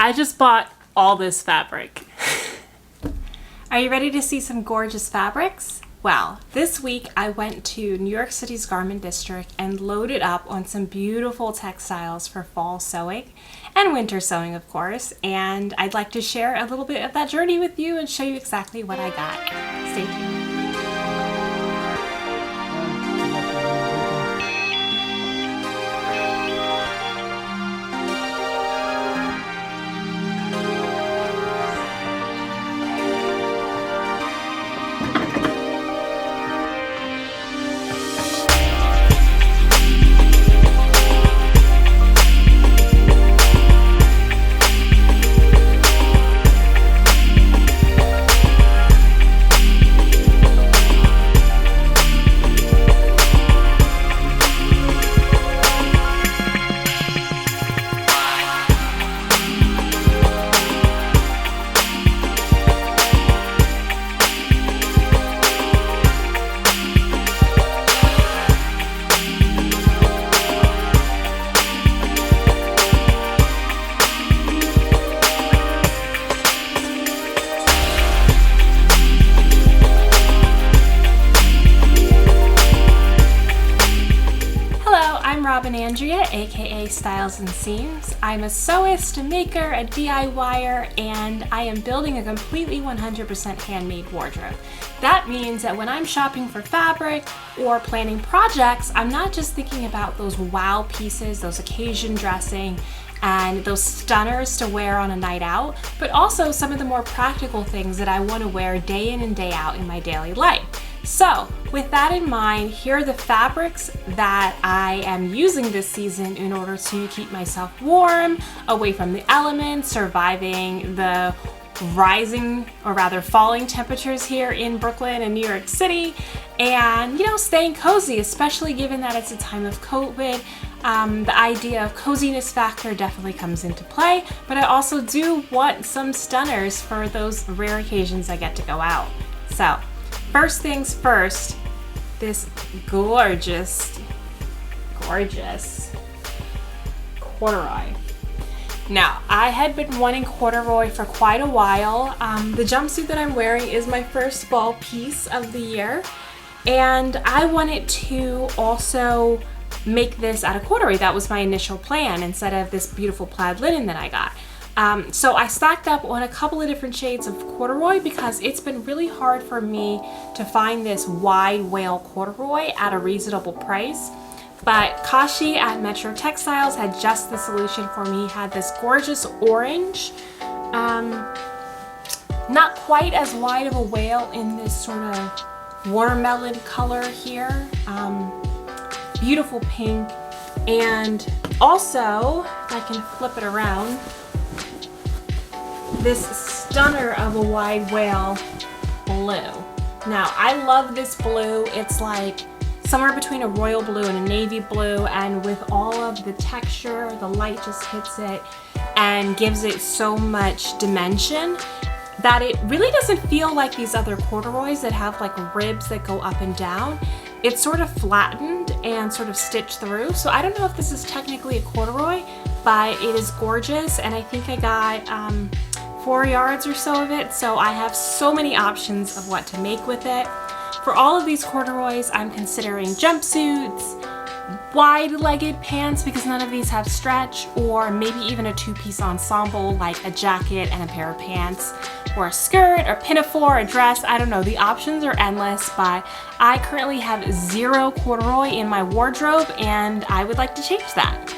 I just bought all this fabric. Are you ready to see some gorgeous fabrics? Well, this week I went to New York City's Garment District and loaded up on some beautiful textiles for fall sewing and winter sewing, of course, and I'd like to share a little bit of that journey with you and show you exactly what I got. Stay tuned. Robyn Andrea, aka Styles and Seams. I'm a sewist, a maker, a DIYer, and I am building a completely 100% handmade wardrobe. That means that when I'm shopping for fabric or planning projects, I'm not just thinking about those wow pieces, those occasion dressing, and those stunners to wear on a night out, but also some of the more practical things that I want to wear day in and day out in my daily life. So with that in mind, here are the fabrics that I am using this season in order to keep myself warm, away from the elements, surviving the rising, or rather falling temperatures here in Brooklyn and New York City, and staying cozy, especially given that it's a time of COVID. The idea of coziness factor definitely comes into play, but I also do want some stunners for those rare occasions I get to go out. So first things first, this gorgeous corduroy. Now, I had been wanting corduroy for quite a while. The jumpsuit that I'm wearing is my first fall piece of the year, and I wanted to also make this out of corduroy. That was my initial plan instead of this beautiful plaid linen that I got. So I stacked up on a couple of different shades of corduroy because it's been really hard for me to find this wide wale corduroy at a reasonable price. But Khaki at Metro Textiles had just the solution for me. He had this gorgeous orange, not quite as wide of a wale in this sort of watermelon color here, beautiful pink, and also, if I can flip it around, this stunner of a wide wale blue. Now, I love this blue. It's like somewhere between a royal blue and a navy blue, and with all of the texture, the light just hits it and gives it so much dimension that it really doesn't feel like these other corduroys that have like ribs that go up and down. It's sort of flattened and sort of stitched through. So I don't know if this is technically a corduroy, but it is gorgeous, and I think I got 4 yards or so of it, so I have so many options of what to make with it. For all of these corduroys, I'm considering jumpsuits, wide-legged pants because none of these have stretch, or maybe even a two-piece ensemble like a jacket and a pair of pants, or a skirt, or pinafore, a dress. I don't know, the options are endless, but I currently have 0 corduroy in my wardrobe, and I would like to change that.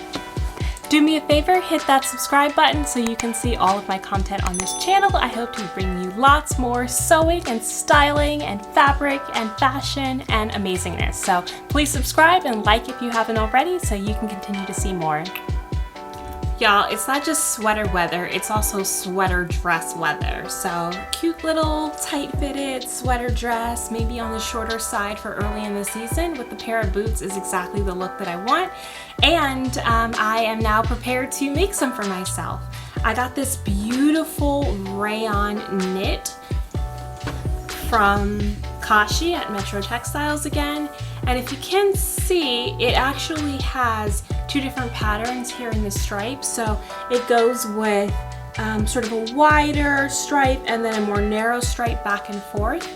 Do me a favor, hit that subscribe button so you can see all of my content on this channel. I hope to bring you lots more sewing and styling and fabric and fashion and amazingness. So please subscribe and like if you haven't already so you can continue to see more. Y'all, it's not just sweater weather, it's also sweater dress weather. So cute little tight fitted sweater dress, maybe on the shorter side for early in the season with a pair of boots is exactly the look that I want. And I am now prepared to make some for myself. I got this beautiful rayon knit from Khaki at Metro Textiles again. And if you can see, it actually has 2 different patterns here in the stripes. So it goes with sort of a wider stripe and then a more narrow stripe back and forth.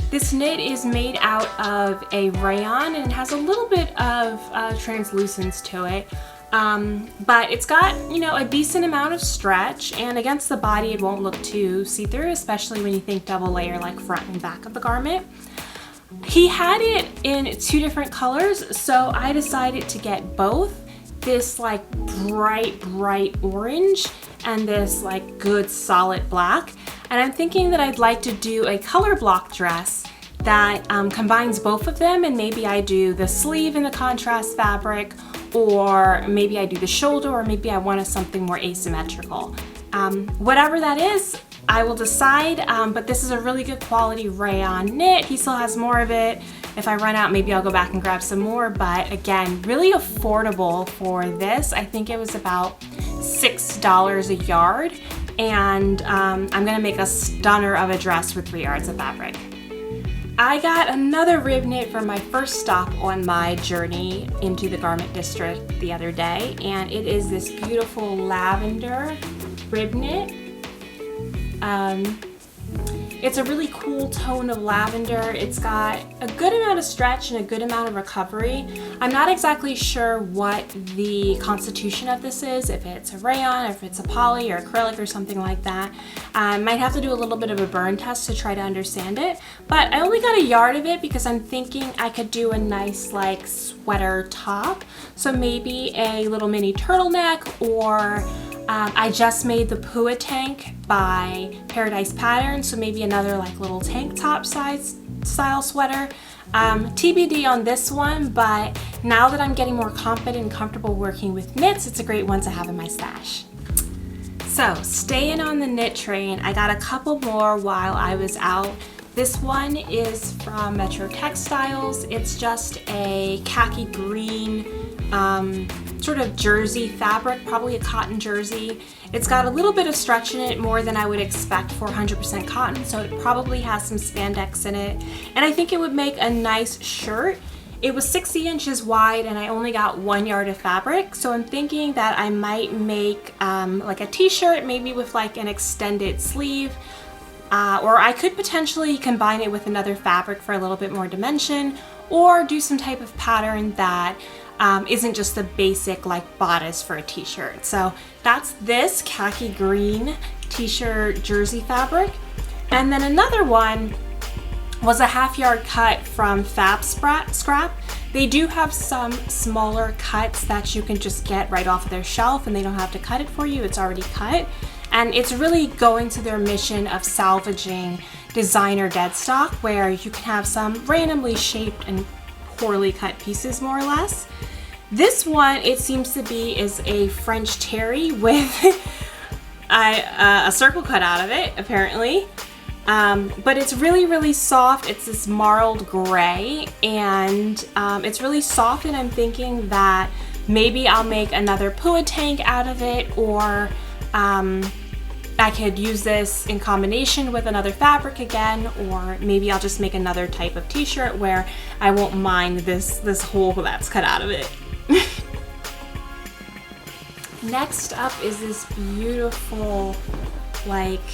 This knit is made out of a rayon and it has a little bit of translucence to it. But it's got, you know, a decent amount of stretch, and against the body it won't look too see-through, especially when you think double layer like front and back of the garment. He had it in 2 different colors, so I decided to get both. This like bright orange and this like good solid black. And I'm thinking that I'd like to do a color block dress that combines both of them, and maybe I do the sleeve in the contrast fabric, or maybe I do the shoulder, or maybe I want something more asymmetrical. Whatever that is, I will decide, but this is a really good quality rayon knit. He still has more of it. If I run out, maybe I'll go back and grab some more, but again, really affordable for this. I think it was about $6 a yard, and I'm gonna make a stunner of a dress with 3 yards of fabric. I got another rib knit for my first stop on my journey into the Garment District the other day, and it is this beautiful lavender rib knit. It's a really cool tone of lavender. It's got a good amount of stretch and a good amount of recovery. I'm not exactly sure what the constitution of this is, if it's a rayon, if it's a poly or acrylic or something like that. I might have to do a little bit of a burn test to try to understand it, but I only got a yard of it because I'm thinking I could do a nice like sweater top. So maybe a little mini turtleneck, or I just made the Pua tank by Paradise Patterns, so maybe another like little tank top style sweater. TBD on this one, but now that I'm getting more confident and comfortable working with knits, it's a great one to have in my stash. So staying on the knit train, I got a couple more while I was out. This one is from Metro Textiles. It's just a khaki green sort of jersey fabric, probably a cotton jersey. It's got a little bit of stretch in it, more than I would expect for 100% cotton, so it probably has some spandex in it. And I think it would make a nice shirt. It was 60 inches wide and I only got 1 yard of fabric, so I'm thinking that I might make like a t-shirt, maybe with like an extended sleeve. Or I could potentially combine it with another fabric for a little bit more dimension, or do some type of pattern that isn't just the basic like bodice for a t-shirt. So that's this khaki green t-shirt jersey fabric. And then another one was a 1/2 yard cut from Fab Scrap. They do have some smaller cuts that you can just get right off of their shelf, and they don't have to cut it for you, it's already cut. And it's really going to their mission of salvaging designer dead stock, where you can have some randomly shaped and poorly cut pieces, more or less. This one, it seems to be, is a French terry with a circle cut out of it, apparently. But it's really soft. It's this marled gray, and it's really soft, and I'm thinking that maybe I'll make another Pua tank out of it, or I could use this in combination with another fabric again, or maybe I'll just make another type of t-shirt where I won't mind this hole that's cut out of it. Next up is this beautiful, like,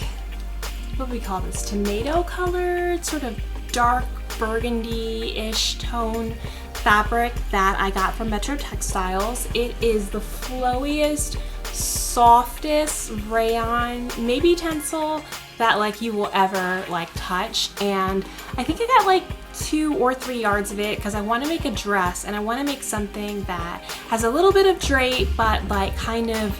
what do we call this? Tomato colored, sort of dark burgundy-ish tone fabric that I got from Metro Textiles. It is the flowiest, softest rayon, maybe tencel, that like you will ever like touch. And I think I got like 2 or 3 yards of it because I want to make a dress, and I want to make something that has a little bit of drape but like kind of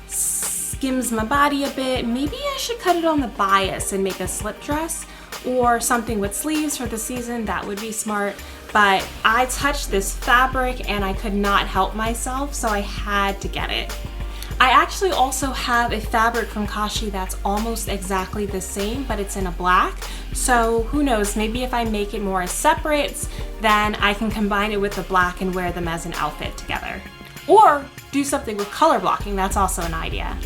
skims my body a bit. Maybe I should cut it on the bias and make a slip dress, or something with sleeves for the season. That would be smart. But I touched this fabric and I could not help myself, so I had to get it. I actually also have a fabric from Kashi that's almost exactly the same, but it's in a black. So who knows, maybe if I make it more as separates, then I can combine it with the black and wear them as an outfit together. Or do something with color blocking, that's also an idea.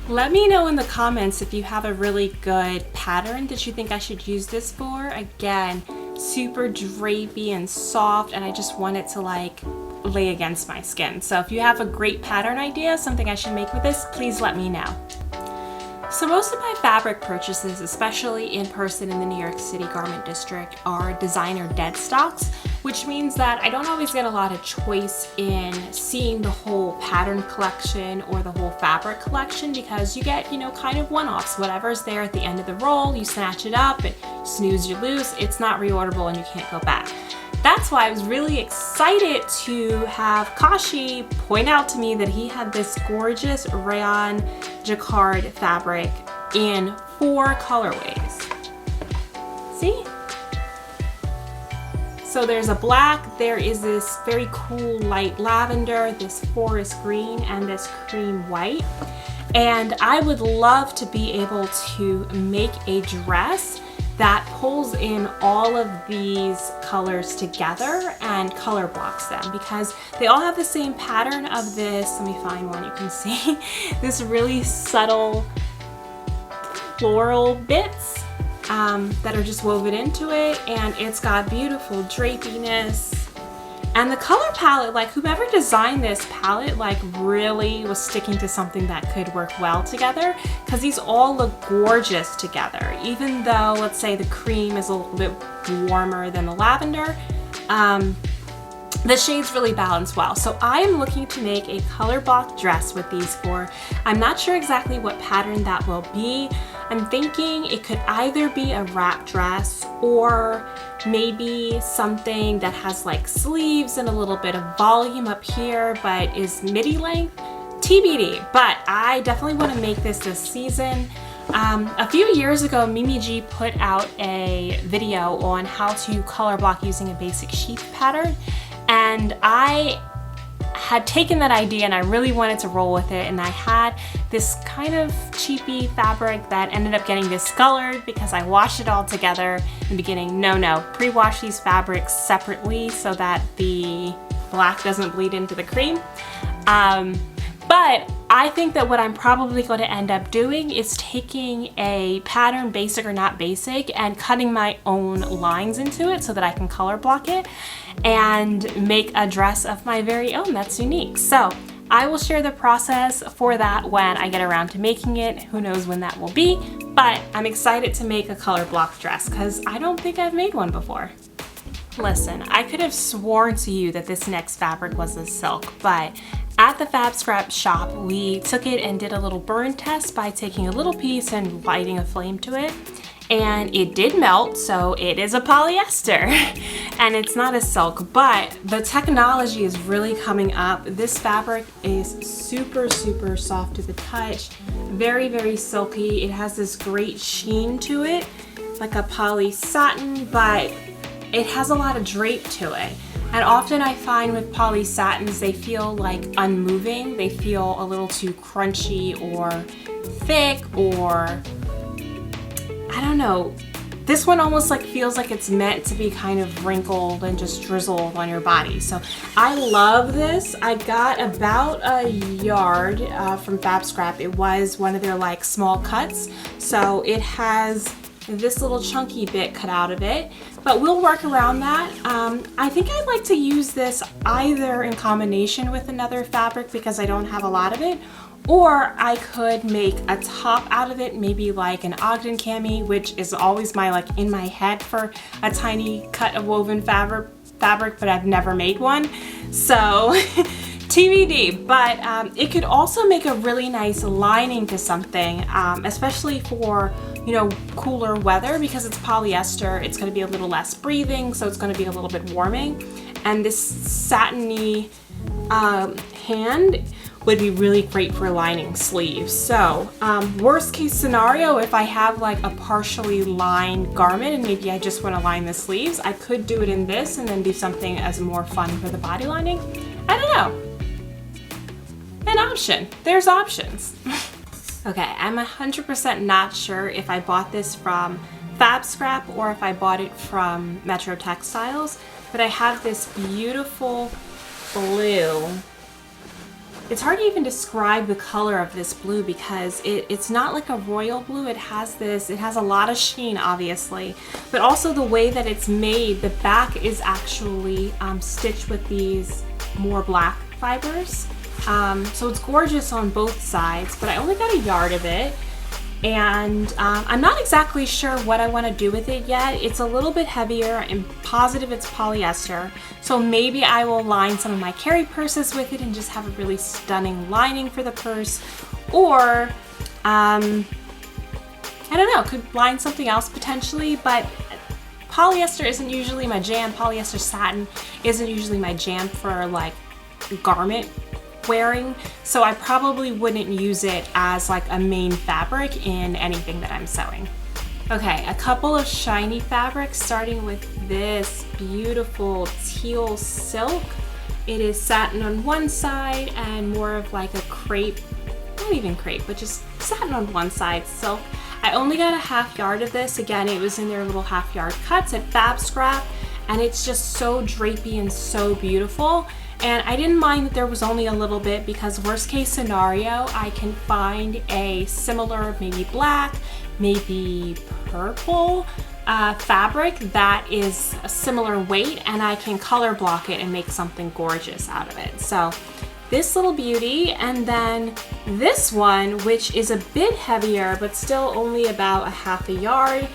Let me know in the comments if you have a really good pattern that you think I should use this for. Again, super drapey and soft, and I just want it to like lay against my skin. So if you have a great pattern idea, something I should make with this, please let me know. So most of my fabric purchases, especially in person in the New York City Garment District, are designer dead stocks, which means that I don't always get a lot of choice in seeing the whole pattern collection or the whole fabric collection, because you get, you know, kind of one-offs. Whatever's there at the end of the roll, you snatch it up, and snooze, you lose. It's not reorderable and you can't go back. That's why I was really excited to have Kashi point out to me that he had this gorgeous rayon jacquard fabric in 4 colorways. See? So there's a black, there is this very cool light lavender, this forest green, and this cream white. And I would love to be able to make a dress that pulls in all of these colors together and color blocks them, because they all have the same pattern of this. Let me find one you can see. This really subtle floral bits that are just woven into it, and it's got beautiful drapiness. And the color palette, like whoever designed this palette, like really was sticking to something that could work well together, because these all look gorgeous together. Even though, let's say the cream is a little bit warmer than the lavender, the shades really balance well. So I am looking to make a color block dress with these 4. I'm not sure exactly what pattern that will be. I'm thinking it could either be a wrap dress or maybe something that has like sleeves and a little bit of volume up here but is midi length. TBD, but I definitely want to make this season. A few years ago, Mimi G put out a video on how to color block using a basic sheath pattern, and I had taken that idea and I really wanted to roll with it, and I had this kind of cheapy fabric that ended up getting discolored because I washed it all together in the beginning. No, pre-wash these fabrics separately so that the black doesn't bleed into the cream. But I think that what I'm probably going to end up doing is taking a pattern, basic or not basic, and cutting my own lines into it so that I can color block it and make a dress of my very own that's unique. So I will share the process for that when I get around to making it. Who knows when that will be, but I'm excited to make a color block dress because I don't think I've made one before. Listen, I could have sworn to you that this next fabric was a silk, but at the Fab Scrap shop, we took it and did a little burn test by taking a little piece and lighting a flame to it. And it did melt, so it is a polyester. And it's not a silk, but the technology is really coming up. This fabric is super, super soft to the touch, very, very silky. It has this great sheen to it, like a poly satin, but it has a lot of drape to it. And often I find with poly satins, they feel like unmoving. They feel a little too crunchy or thick, or I don't know. This one almost like feels like it's meant to be kind of wrinkled and just drizzled on your body. So I love this. I got about a yard from Fab Scrap. It was one of their like small cuts. So it has this little chunky bit cut out of it, but we'll work around that. I think I'd like to use this either in combination with another fabric because I don't have a lot of it, or I could make a top out of it, maybe like an Ogden cami, which is always my like in my head for a tiny cut of woven fabric, but I've never made one. So TBD, but it could also make a really nice lining to something, especially for, you know, cooler weather, because it's polyester. It's going to be a little less breathing, so it's going to be a little bit warming. And this satiny hand would be really great for lining sleeves. So worst case scenario, if I have like a partially lined garment and maybe I just want to line the sleeves, I could do it in this and then do something as more fun for the body lining. I don't know. An option. There's options. Okay, I'm 100% not sure if I bought this from Fab Scrap or if I bought it from Metro Textiles, but I have this beautiful blue. It's hard to even describe the color of this blue because it's not like a royal blue. It has a lot of sheen, obviously, but also the way that it's made, the back is actually stitched with these more black fibers. So it's gorgeous on both sides, but I only got a yard of it. And I'm not exactly sure what I want to do with it yet. It's a little bit heavier. I'm positive it's polyester. So maybe I will line some of my carry purses with it and just have a really stunning lining for the purse. Or, I don't know, could line something else potentially, but polyester isn't usually my jam. Polyester satin isn't usually my jam for like garment wearing, so I probably wouldn't use it as like a main fabric in anything that I'm sewing. Okay, a couple of shiny fabrics, starting with this beautiful teal silk. It is satin on one side and more of like a crepe, not even crepe, but just satin on one side, silk. I only got a half yard of this. Again, it was in their little half yard cuts at Fab Scrap, and it's just so drapey and so beautiful. And I didn't mind that there was only a little bit, because worst case scenario, I can find a similar, maybe black, maybe purple fabric that is a similar weight, and I can color block it and make something gorgeous out of it. So this little beauty, and then this one, which is a bit heavier, but still only about a half a yard.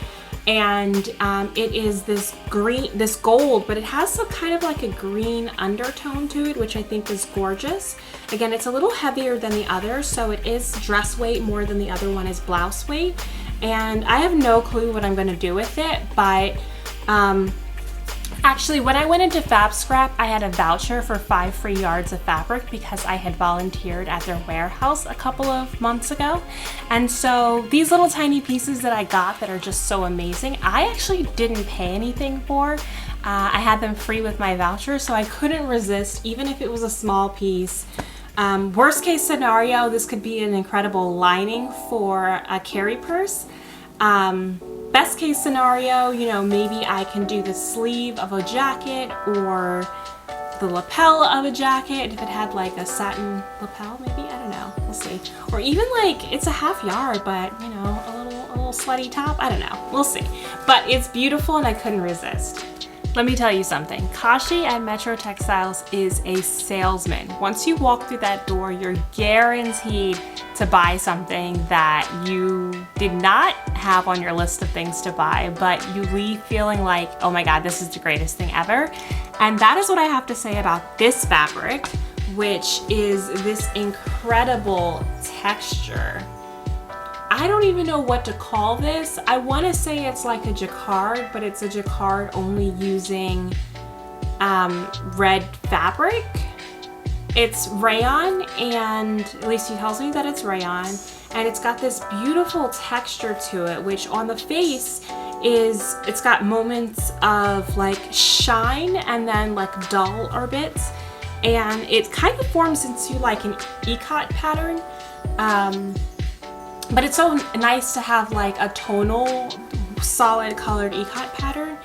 And it is this green, this gold, but it has a kind of like a green undertone to it, which I think is gorgeous. Again, it's a little heavier than the other, so it is dress weight more than the other one is blouse weight. And I have no clue what I'm gonna do with it, but actually, when I went into Fab Scrap, I had a voucher for 5 free yards of fabric because I had volunteered at their warehouse a couple of months ago. And so these little tiny pieces that I got that are just so amazing, I actually didn't pay anything for. I had them free with my voucher, so I couldn't resist, even if it was a small piece. Worst case scenario, this could be an incredible lining for a carry purse. Best case scenario, you know, maybe I can do the sleeve of a jacket or the lapel of a jacket if it had like a satin lapel, maybe, I don't know, we'll see. Or even like, it's a half yard, but you know, a little slutty top, I don't know, we'll see. But it's beautiful and I couldn't resist. Let me tell you something, Kashi at Metro Textiles is a salesman. Once you walk through that door, you're guaranteed to buy something that you did not have on your list of things to buy, but you leave feeling like, oh my God, this is the greatest thing ever. And that is what I have to say about this fabric, which is this incredible texture. I don't even know what to call this. I want to say it's like a jacquard, but it's a jacquard only using red fabric. It's rayon, and at least he tells me that it's rayon, and it's got this beautiful texture to it, which on the face is, it's got moments of like shine and then like dull bits, and it kind of forms into like an ikat pattern. But it's so nice to have like a tonal, solid colored ikat pattern.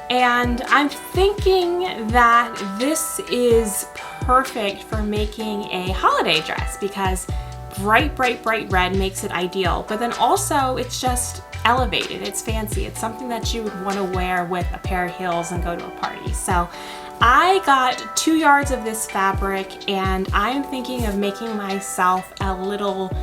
And I'm thinking that this is perfect for making a holiday dress because bright, bright, bright red makes it ideal. But then also it's just elevated, it's fancy. It's something that you would want to wear with a pair of heels and go to a party. So I got 2 yards of this fabric, and I'm thinking of making myself a little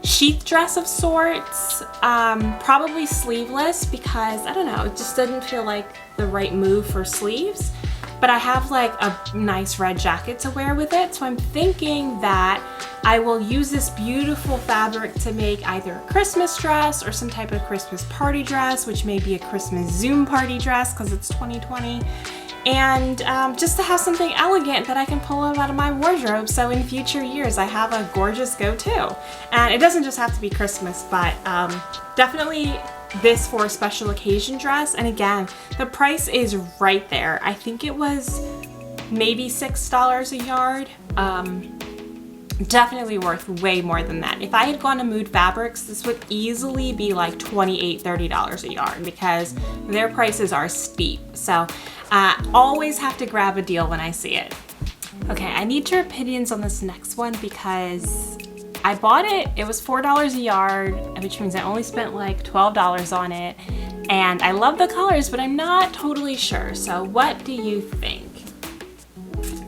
sheath dress of sorts, probably sleeveless because I don't know, it just didn't feel like the right move for sleeves, but I have like a nice red jacket to wear with it, so I'm thinking that I will use this beautiful fabric to make either a Christmas dress or some type of Christmas party dress, which may be a Christmas Zoom party dress because it's 2020. And just to have something elegant that I can pull out of my wardrobe, so in future years I have a gorgeous go-to. And it doesn't just have to be Christmas, but definitely this for a special occasion dress. And again, the price is right there. I think it was maybe $6 a yard. Definitely worth way more than that. If I had gone to Mood Fabrics, this would easily be like $28, $30 a yard because their prices are steep. So always have to grab a deal when I see it. Okay, I need your opinions on this next one because I bought it, it was $4 a yard, which means I only spent like $12 on it. And I love the colors, but I'm not totally sure. So what do you think?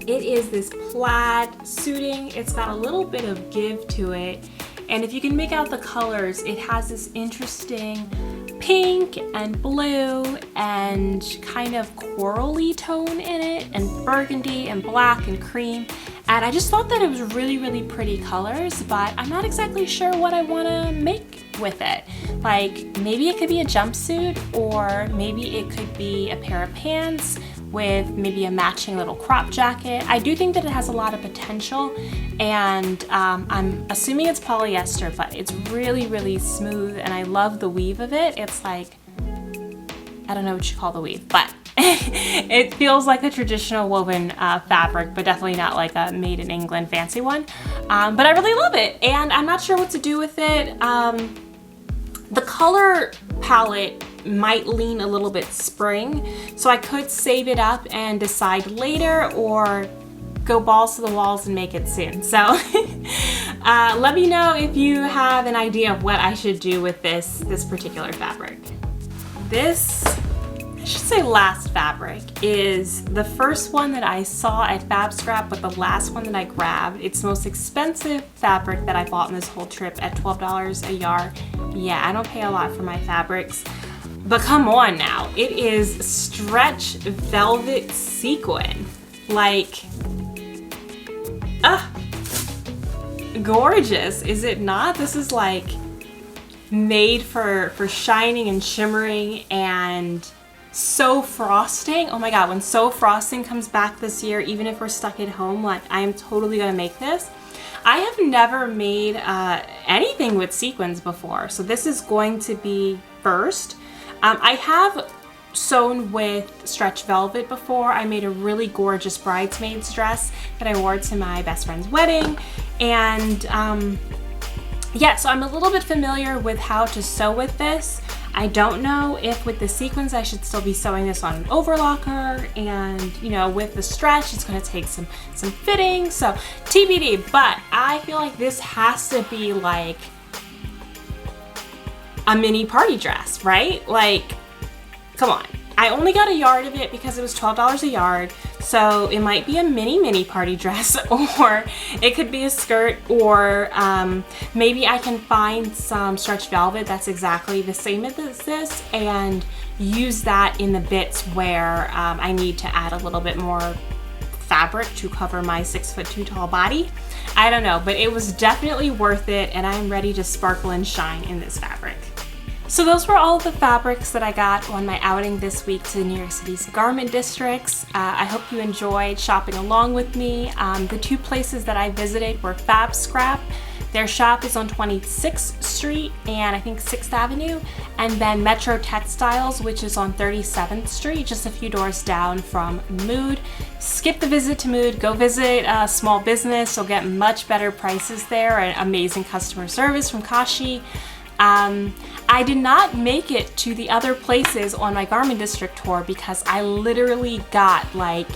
It is this plaid suiting. It's got a little bit of give to it. And if you can make out the colors, it has this interesting pink and blue and kind of corally tone in it, and burgundy and black and cream. And I just thought that it was really, really pretty colors, but I'm not exactly sure what I want to make with it. Like, maybe it could be a jumpsuit, or maybe it could be a pair of pants with maybe a matching little crop jacket. I do think that it has a lot of potential, and I'm assuming it's polyester, but it's really, really smooth, and I love the weave of it. It's like, I don't know what you call the weave, but it feels like a traditional woven fabric, but definitely not like a made in England fancy one. But I really love it, and I'm not sure what to do with it. The color palette might lean a little bit spring, so I could save it up and decide later, or go balls to the walls and make it soon. So let me know if you have an idea of what I should do with this particular fabric. This, I should say last fabric, is the first one that I saw at Fab Scrap, but the last one that I grabbed. It's the most expensive fabric that I bought in this whole trip at $12 a yard. Yeah, I don't pay a lot for my fabrics. But come on now, it is stretch velvet sequin. Like, gorgeous, is it not? This is like made for shining and shimmering and So Frosting. Oh my god, when So Frosting comes back this year, even if we're stuck at home, like, I am totally gonna make this. I have never made anything with sequins before, so this is going to be first. I have sewn with stretch velvet before. I made a really gorgeous bridesmaid's dress that I wore to my best friend's wedding, and yeah, so I'm a little bit familiar with how to sew with this. I don't know if with the sequins I should still be sewing this on an overlocker, and you know, with the stretch it's going to take some fitting, so TBD. But I feel like this has to be like a mini party dress, right? Like, come on. I only got a yard of it because it was $12 a yard, so it might be a mini party dress, or it could be a skirt, or maybe I can find some stretch velvet that's exactly the same as this and use that in the bits where I need to add a little bit more fabric to cover my 6'2" tall body. I don't know, but it was definitely worth it, and I'm ready to sparkle and shine in this fabric. So those were all of the fabrics that I got on my outing this week to New York City's garment districts. I hope you enjoyed shopping along with me. The two places that I visited were Fab Scrap. Their shop is on 26th Street and I think 6th Avenue, and then Metro Textiles, which is on 37th Street, just a few doors down from Mood. Skip the visit to Mood, go visit a small business. You'll get much better prices there and amazing customer service from Kashi. I did not make it to the other places on my garment district tour because I literally got like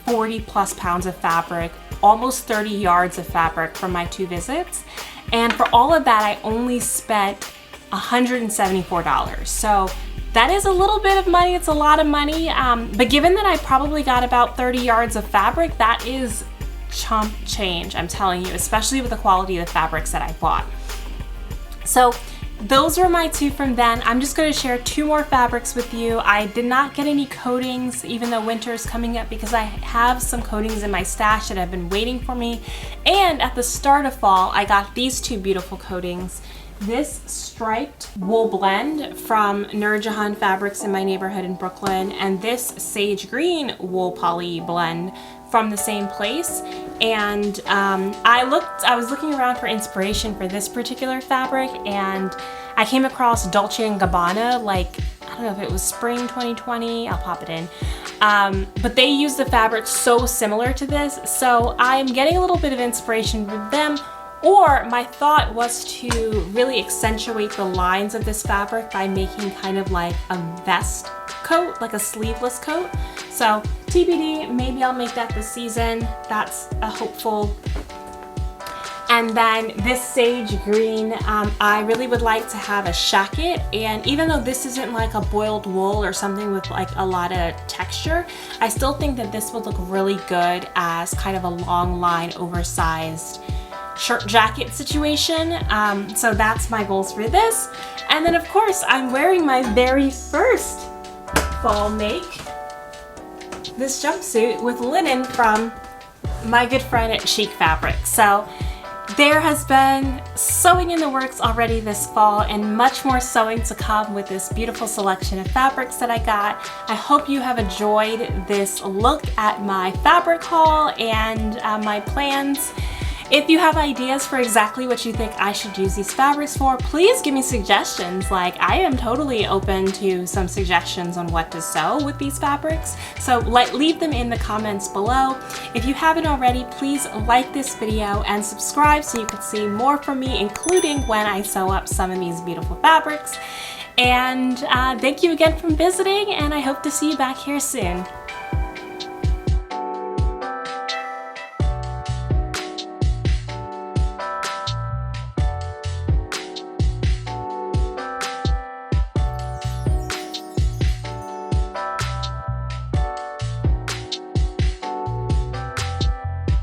40 plus pounds of fabric, almost 30 yards of fabric from my two visits. And for all of that, I only spent $174. So that is a little bit of money. It's a lot of money. But given that I probably got about 30 yards of fabric, that is chump change, I'm telling you, especially with the quality of the fabrics that I bought. So those were my two from then. I'm just going to share two more fabrics with you. I did not get any coatings, even though winter is coming up, because I have some coatings in my stash that have been waiting for me. And at the start of fall, I got these two beautiful coatings. This striped wool blend from Nur Jahan Fabrics in my neighborhood in Brooklyn, and this sage green wool poly blend from the same place. And I was looking around for inspiration for this particular fabric, and I came across Dolce & Gabbana, like, I don't know if it was spring 2020, I'll pop it in. But they use the fabric so similar to this, so I'm getting a little bit of inspiration with them. Or my thought was to really accentuate the lines of this fabric by making kind of like a vest coat, like a sleeveless coat. So TBD, maybe I'll make that this season. That's a hopeful And then this sage green, I really would like to have a shacket, and even though this isn't like a boiled wool or something with like a lot of texture, I still think that this would look really good as kind of a long line, oversized shirt jacket situation. So that's my goals for this. And then of course I'm wearing my very first fall make, this jumpsuit with linen from my good friend at Chic Fabrics. So there has been sewing in the works already this fall, and much more sewing to come with this beautiful selection of fabrics that I got. I hope you have enjoyed this look at my fabric haul and my plans. If you have ideas for exactly what you think I should use these fabrics for, please give me suggestions. Like, I am totally open to some suggestions on what to sew with these fabrics. So leave them in the comments below. If you haven't already, please like this video and subscribe so you can see more from me, including when I sew up some of these beautiful fabrics. And thank you again for visiting, and I hope to see you back here soon.